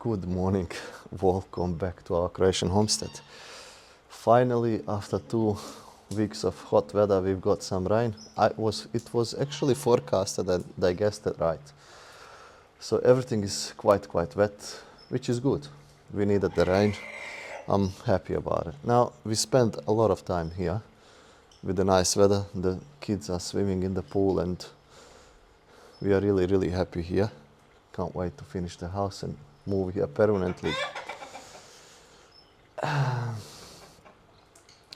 Good morning, welcome back to our Croatian homestead. Finally, after 2 weeks of hot weather, we've got some rain. It was actually forecasted and I guessed it right. So everything is quite wet, which is good. We needed the rain. I'm happy about it. Now, we spent a lot of time here with the nice weather. The kids are swimming in the pool and we are really happy here. Can't wait to finish the house and move here permanently.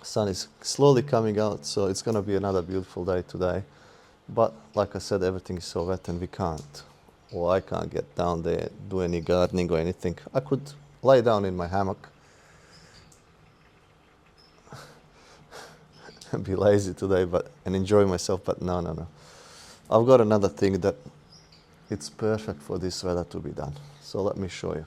Sun is slowly coming out, so it's gonna be another beautiful day today. But like I said, everything is so wet and I can't get down there, do any gardening or anything. I could lie down in my hammock and be lazy today and enjoy myself, but no. I've got another thing that it's perfect for this weather to be done. So let me show you.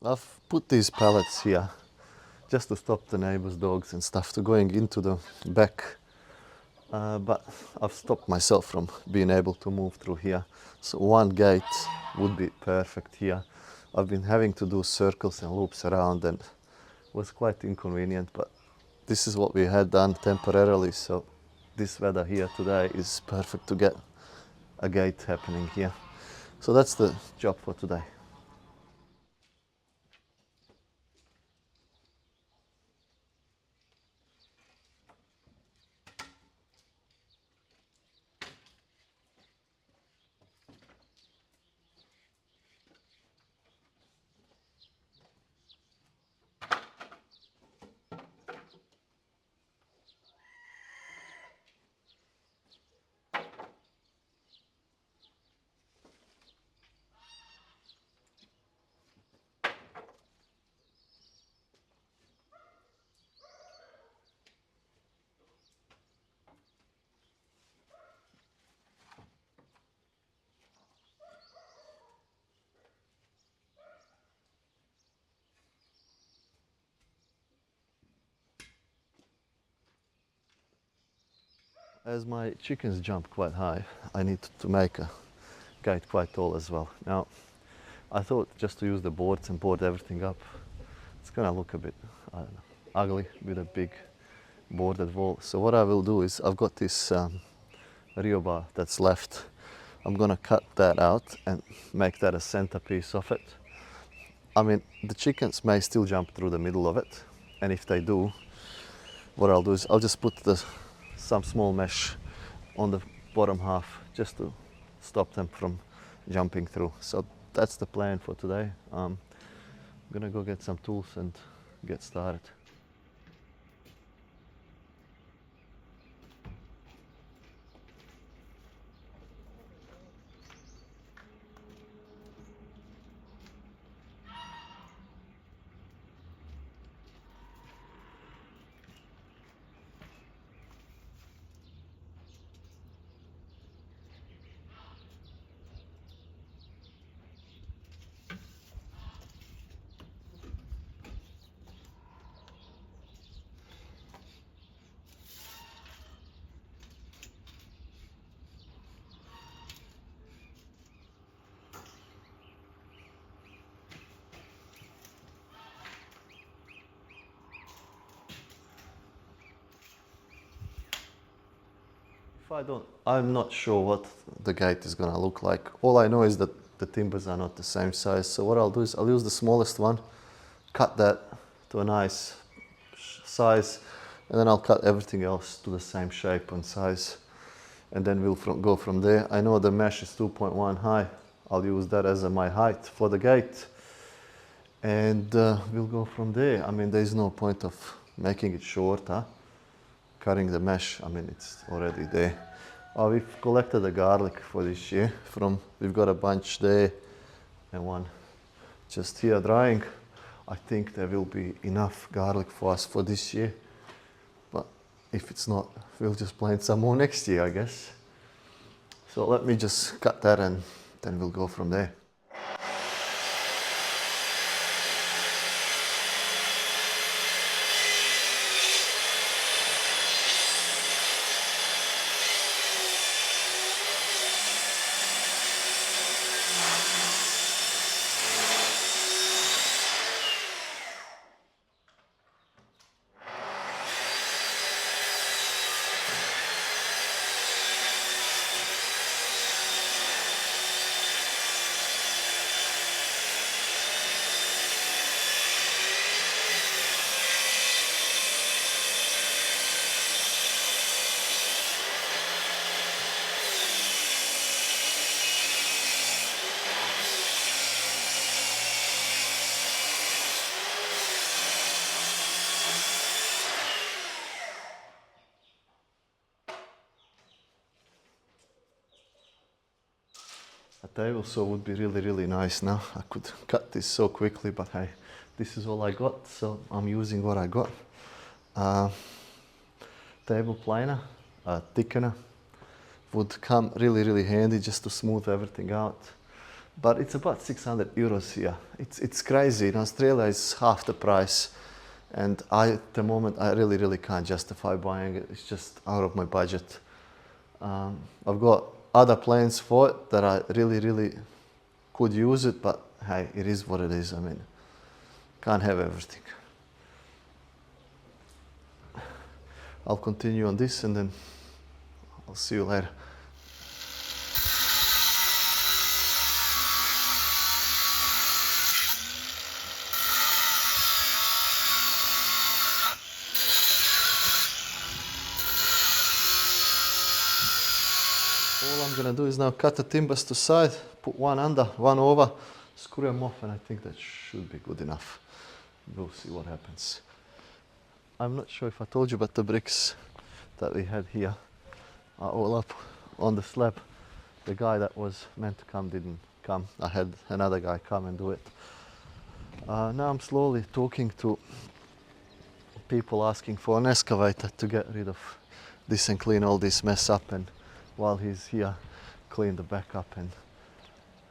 I've put these pallets here just to stop the neighbors' dogs and stuff to going into the back. But I've stopped myself from being able to move through here. So one gate would be perfect here. I've been having to do circles and loops around and it was quite inconvenient, but this is what we had done temporarily. So this weather here today is perfect to get a gate happening here. So that's the job for today. As my chickens jump quite high, I need to make a gate quite tall as well. Now, I thought just to use the boards and board everything up, it's gonna look a bit, I don't know, ugly with a big boarded wall. So what I will do is, I've got this Rio bar that's left. I'm gonna cut that out and make that a centerpiece of it. I mean, the chickens may still jump through the middle of it, and if they do, what I'll do is I'll just put some small mesh on the bottom half just to stop them from jumping through. So that's the plan for today. I'm gonna go get some tools and get started. I'm not sure what the gate is gonna look like. All I know is that the timbers are not the same size. So what I'll do is I'll use the smallest one, cut that to a nice size, and then I'll cut everything else to the same shape and size. And then we'll go from there. I know the mesh is 2.1 high. I'll use that as my height for the gate. And we'll go from there. I mean, there's no point of making it short, huh? Cutting the mesh, I mean, it's already there. We've collected the garlic for this year. We've got a bunch there and one just here drying. I think there will be enough garlic for us for this year. But If it's not, we'll just plant some more next year, I guess. So let me just cut that and then we'll go from there. A table saw would be really nice now. I could cut this so quickly, but hey, this is all I got, so I'm using what I got. Table planer, thickener would come really handy just to smooth everything out. But it's about 600 euros here. It's crazy. In Australia, it's half the price. And at the moment, I really can't justify buying it. It's just out of my budget. I've got other plans for it that I really could use it, but hey, it is what it is. I mean, can't have everything. I'll continue on this and then I'll see you later. All I'm gonna do is now cut the timbers to side, put one under, one over, screw them off, and I think that should be good enough. We'll see what happens. I'm not sure if I told you, but the bricks that we had here are all up on the slab. The guy that was meant to come didn't come. I had another guy come and do it. Now I'm slowly talking to people asking for an excavator to get rid of this and clean all this mess up, and while he's here, clean the back up, and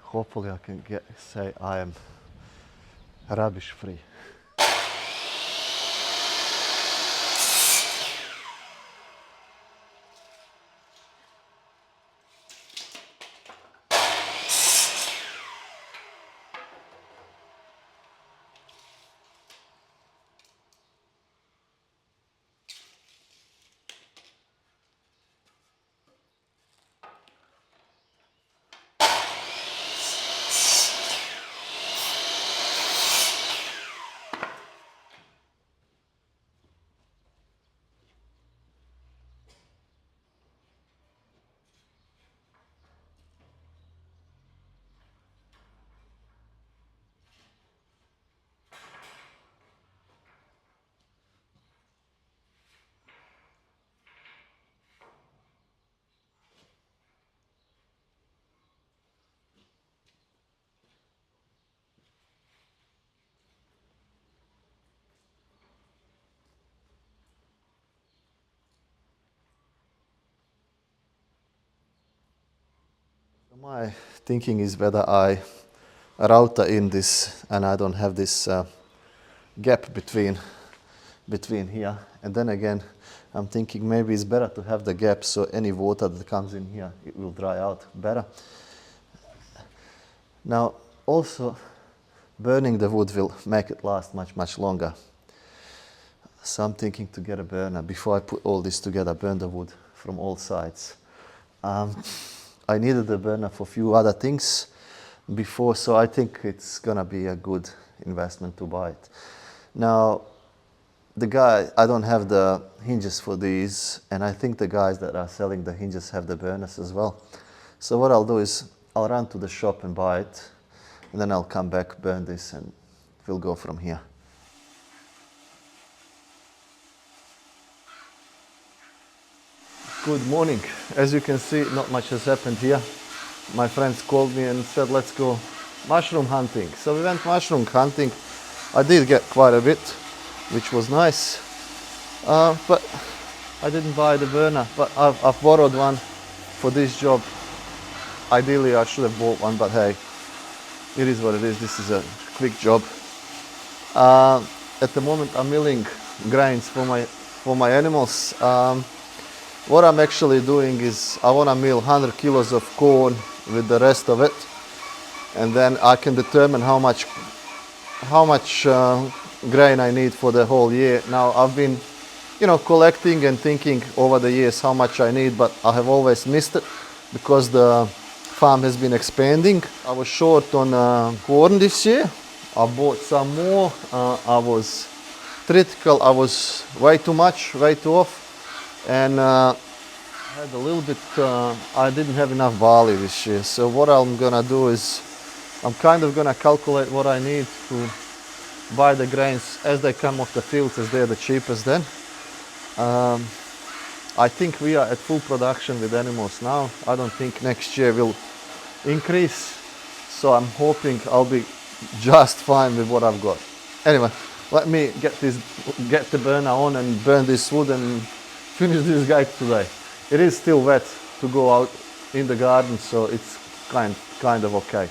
hopefully I can say I am rubbish free. My thinking is whether I router in this and I don't have this gap between here, and then again I'm thinking maybe it's better to have the gap so any water that comes in here, it will dry out better. Now also burning the wood will make it last much longer, so I'm thinking to get a burner before I put all this together, burn the wood from all sides. I needed a burner for a few other things before, so I think it's gonna be a good investment to buy it. Now, I don't have the hinges for these, and I think the guys that are selling the hinges have the burners as well. So what I'll do is I'll run to the shop and buy it, and then I'll come back, burn this, and we'll go from here. Good morning. As you can see, not much has happened here. My friends called me and said, let's go mushroom hunting. So we went mushroom hunting. I did get quite a bit, which was nice. But I didn't buy the burner, but I've borrowed one for this job. Ideally, I should have bought one, but hey, it is what it is. This is a quick job. At the moment, I'm milling grains for my animals. What I'm actually doing is I want to mill 100 kilos of corn with the rest of it, and then I can determine how much grain I need for the whole year. Now I've been, collecting and thinking over the years how much I need, but I have always missed it because the farm has been expanding. I was short on corn this year. I bought some more. I was critical. I was way too much, way too off, and had a little bit. I didn't have enough barley this year. So what I'm gonna do is I'm kind of gonna calculate what I need to buy the grains as they come off the fields, as they're the cheapest then. I think we are at full production with animals now. I don't think next year will increase. So I'm hoping I'll be just fine with what I've got. Anyway, let me get the burner on and burn this wood and finish this guy today. It is still wet to go out in the garden, so it's kind of okay.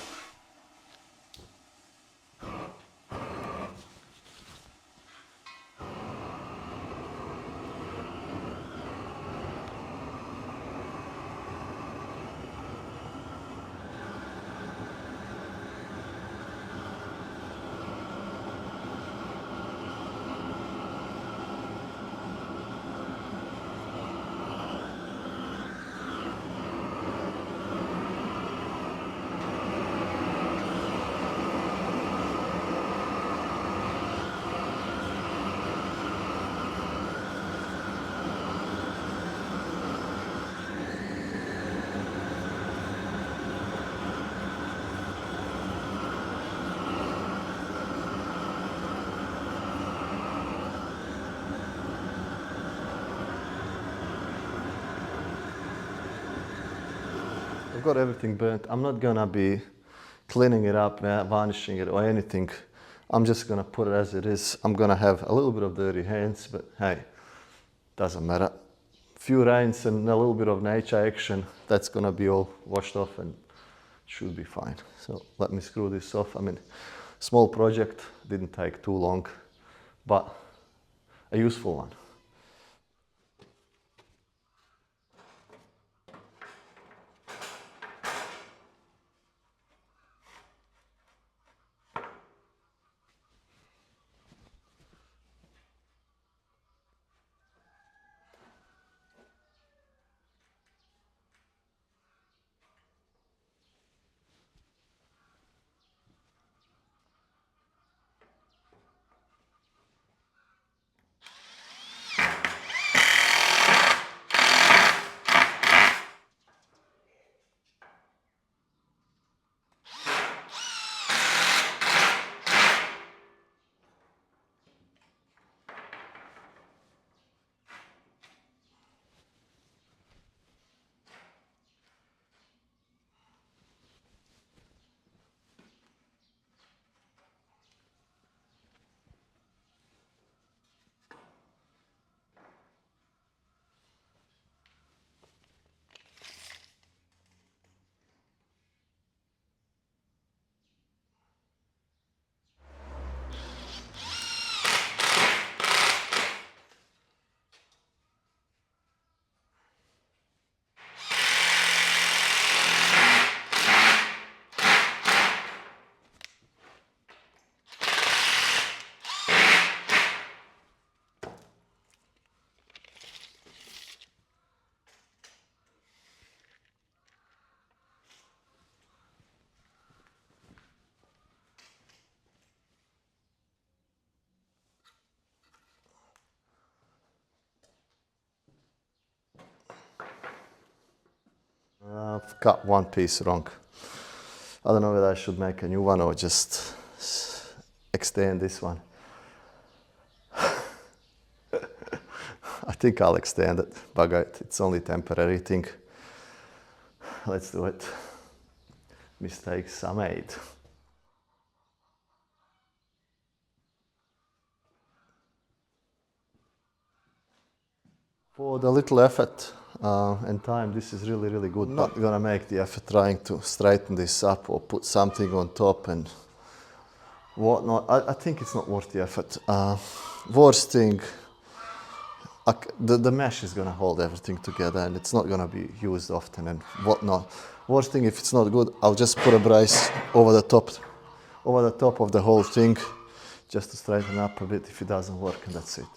I've got everything burnt. I'm not gonna be cleaning it up, varnishing it or anything. I'm just gonna put it as it is. I'm gonna have a little bit of dirty hands, but hey, doesn't matter. Few rains and a little bit of nature action, that's gonna be all washed off and should be fine. So let me screw this off. I mean, small project, didn't take too long, but a useful one. I've got one piece wrong. I don't know whether I should make a new one or just extend this one. I think I'll extend it, bugger it. It's only temporary thing. Let's do it. Mistakes are made. For the little effort and time, this is really, really good. Not gonna make the effort trying to straighten this up or put something on top and whatnot. I think it's not worth the effort. Worst thing, the mesh is gonna hold everything together and it's not gonna be used often and whatnot. Worst thing, if it's not good, I'll just put a brace over the top of the whole thing, just to straighten up a bit if it doesn't work, and that's it.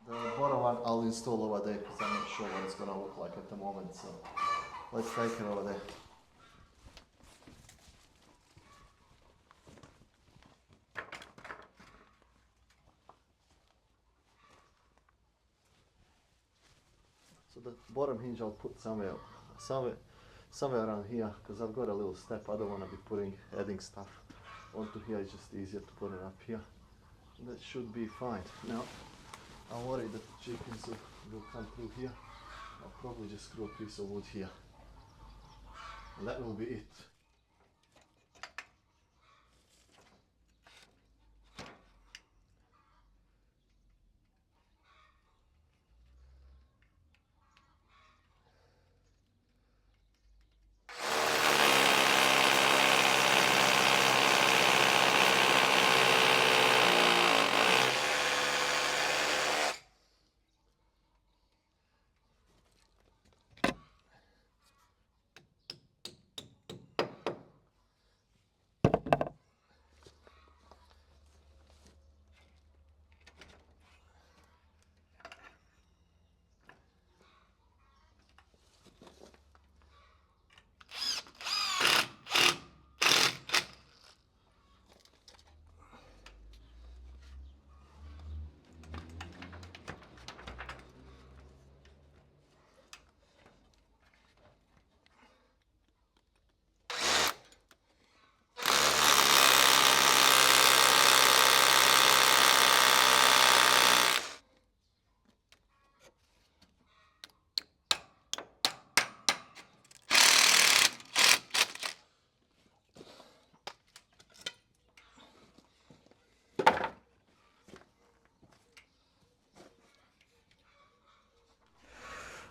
The bottom one I'll install over there because I'm not sure what it's gonna look like at the moment, so let's take it over there. So the bottom hinge I'll put somewhere around here because I've got a little step. I don't want to be adding stuff onto here. It's just easier to put it up here. And that should be fine. Now, I'm worried that the chickens will come through here. I'll probably just screw a piece of wood here. And that will be it.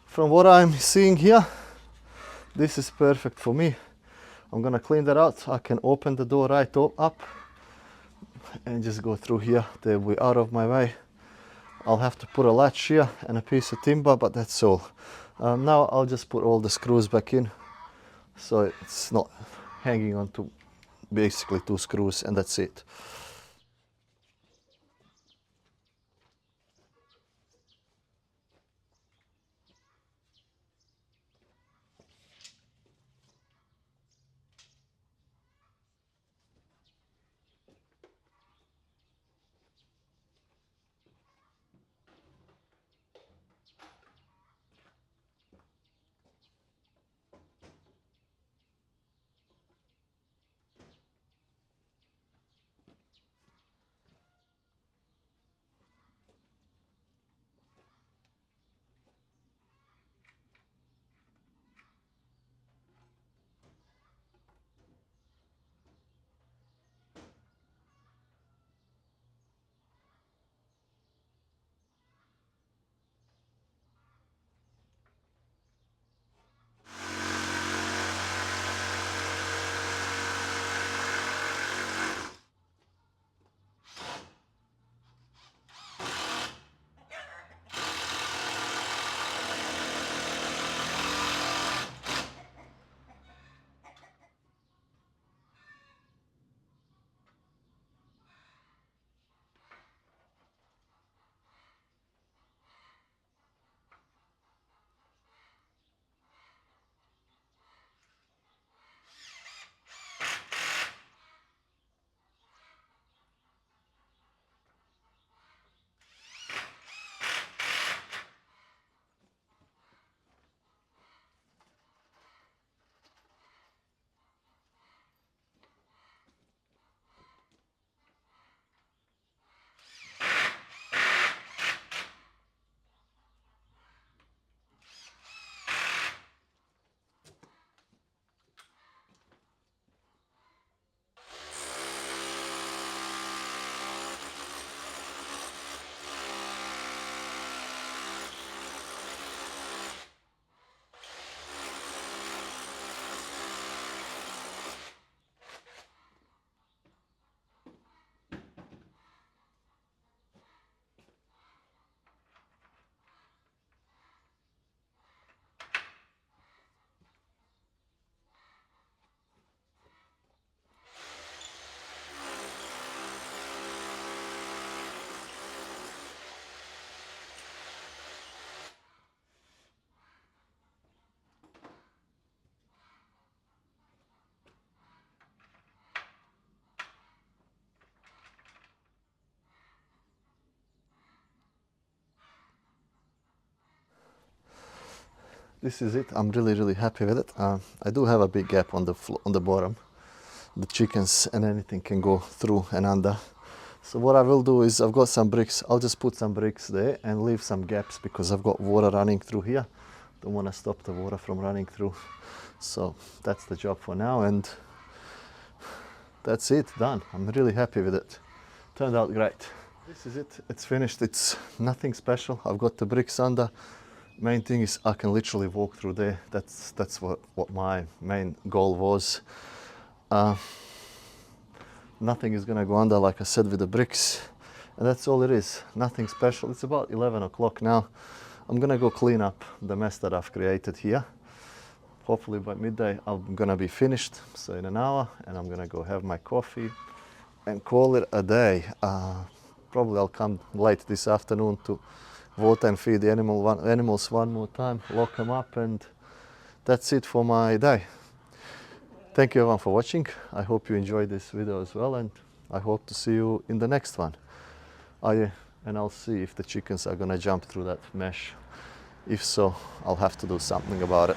From what I'm seeing here, this is perfect for me. I'm gonna clean that out. I can open the door right up and just go through here. They'll be out of my way. I'll have to put a latch here and a piece of timber, but that's all. Now I'll just put all the screws back in so it's not hanging on to basically 2 screws, and that's it. this is it. I'm really happy with it. I do have a big gap on the bottom. The chickens and anything can go through and under. So what I will do is, I've got some bricks. I'll just put some bricks there and leave some gaps because I've got water running through here. Don't want to stop the water from running through. So that's the job for now, and that's it, done. I'm really happy with it. Turned out great. This is it. It's finished. It's nothing special. I've got the bricks under. Main thing is I can literally walk through there. That's what my main goal was. Nothing is gonna go under, like I said, with the bricks, and that's all it is. Nothing special. It's about 11 o'clock now. I'm gonna go clean up the mess that I've created here. Hopefully by midday I'm gonna be finished, so in an hour, and I'm gonna go have my coffee and call it a day. Probably I'll come late this afternoon to water and feed the animals one more time, lock them up, and that's it for my day. Thank you everyone for watching. I hope you enjoyed this video as well, and I hope to see you in the next one. Oh yeah, and I'll see if the chickens are gonna jump through that mesh. If so, I'll have to do something about it.